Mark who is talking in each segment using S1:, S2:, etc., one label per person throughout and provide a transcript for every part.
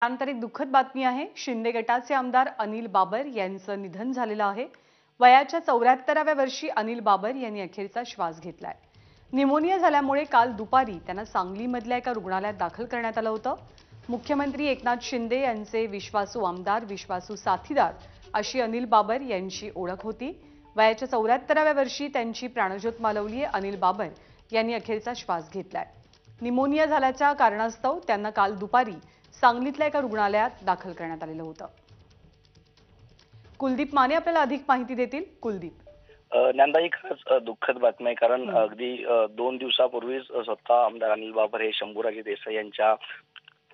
S1: त्यानंतर एक दुःखद बातमी आहे। शिंदे गटाचे आमदार अनिल बाबर यांचं निधन झालेलं आहे। वयाच्या 74व्या वर्षी अनिल बाबर यांनी अखेरचा श्वास घेतलाय। निमोनिया झाल्यामुळे काल दुपारी त्यांना सांगलीमधल्या एका रुग्णालयात दाखल करण्यात आलं होतं। मुख्यमंत्री एकनाथ शिंदे यांचे विश्वासू आमदार, विश्वासू साथीदार अशी अनिल बाबर यांची ओळख होती। वयाच्या 74व्या वर्षी त्यांची प्राणज्योत मालवली आहे। अनिल बाबर यांनी अखेरचा श्वास घेतलाय। निमोनिया झाल्याच्या कारणास्तव त्यांना काल दुपारी सांगलीतल्या एका रुग्णालयात दाखल करण्यात आलेलं होतं। कुलदीप माने आपल्याला अधिक माहिती देतील। कुलदीप,
S2: नंदा ही खरंच दुःखद बातमी आहे, कारण अगदी 2 दिवसापूर्वीच स्वतः आमदार अनिल बाबर हे शंभूराजे देसाई यांच्या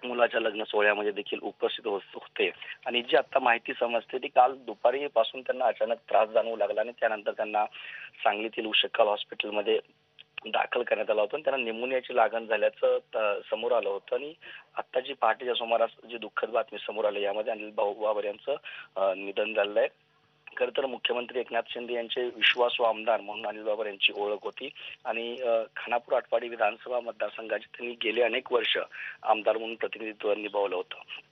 S2: मुलाच्या लग्न सोहळ्यामध्ये देखील उपस्थित होते आणि जी आता माहिती समजते ती काल दुपारी पासून त्यांना अचानक त्रास जाणवू लागला आणि त्यानंतर त्यांना सांगलीतील उशक्कल हॉस्पिटलमध्ये दाखल करण्यात आलं होतं। त्यांना निमोनियाची लागण झाल्याचं समोर आलं होतं आणि आता जी पहाटेच्या सुमारास जी दुःखद बातमी समोर आली यामध्ये अनिल बाबर यांचं निधन झालेलं आहे। खरं तर मुख्यमंत्री एकनाथ शिंदे यांचे विश्वासू आमदार म्हणून अनिल बाबर यांची ओळख होती आणि खानापूर आटपाडी विधानसभा मतदारसंघाचे त्यांनी गेले अनेक वर्ष आमदार म्हणून प्रतिनिधित्व निभावलं होतं।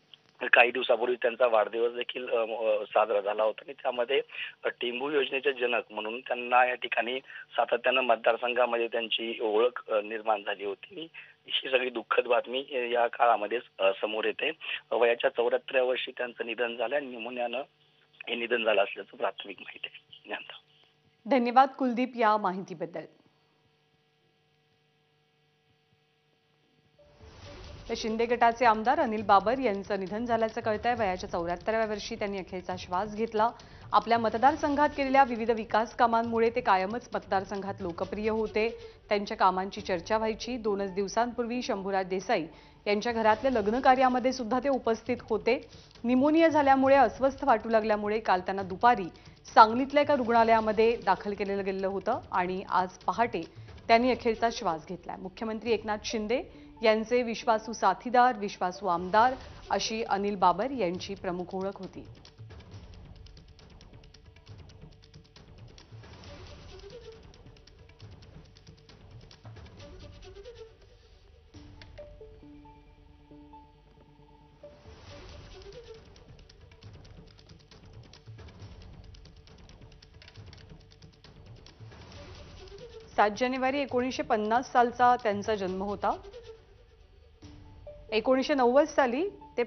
S2: काही दिवसापूर्वी त्यांचा वाढदिवस देखील साजरा झाला होता आणि त्यामध्ये टिंबू योजनेचे जनक म्हणून त्यांना या ठिकाणी सातत्यानं मतदारसंघामध्ये त्यांची ओळख निर्माण झाली होती। ही सगळी दुःखद बातमी या काळामध्ये समोर येते। वयाच्या 74व्या वर्षी त्यांचं निधन झालं आणि निमोनियानं हे निधन झालं असल्याचं प्राथमिक माहिती आहे।
S1: धन्यवाद कुलदीप या माहितीबद्दल। शिंदे गटाचे आमदार अनिल बाबर यांचं निधन झाल्याचं कळतंय। वयाच्या 74व्या वर्षी त्यांनी अखेरचा श्वास घेतला। आपल्या मतदारसंघात केलेल्या विविध विकास कामांमुळे ते कायमच मतदारसंघात लोकप्रिय होते। त्यांच्या कामांची चर्चा व्हायची। 2 दिवसांपूर्वी शंभूराज देसाई यांच्या घरातल्या लग्न कार्यामध्ये सुद्धा ते उपस्थित होते। निमोनिया झाल्यामुळे अस्वस्थ वाटू लागल्यामुळे काल त्यांना दुपारी सांगलीतल्या एका रुग्णालयामध्ये दाखल केलेलं गेलं होतं आणि आज पहाटे त्यांनी अखेरचा श्वास घेतलाय। मुख्यमंत्री एकनाथ शिंदे यांचे विश्वासू साथीदार, विश्वासू आमदार अशी अनिल बाबर यांची प्रमुख ओळख होती। सात जानेवारी 1950 सालचा त्यांचा जन्म होता। 1990 साली ते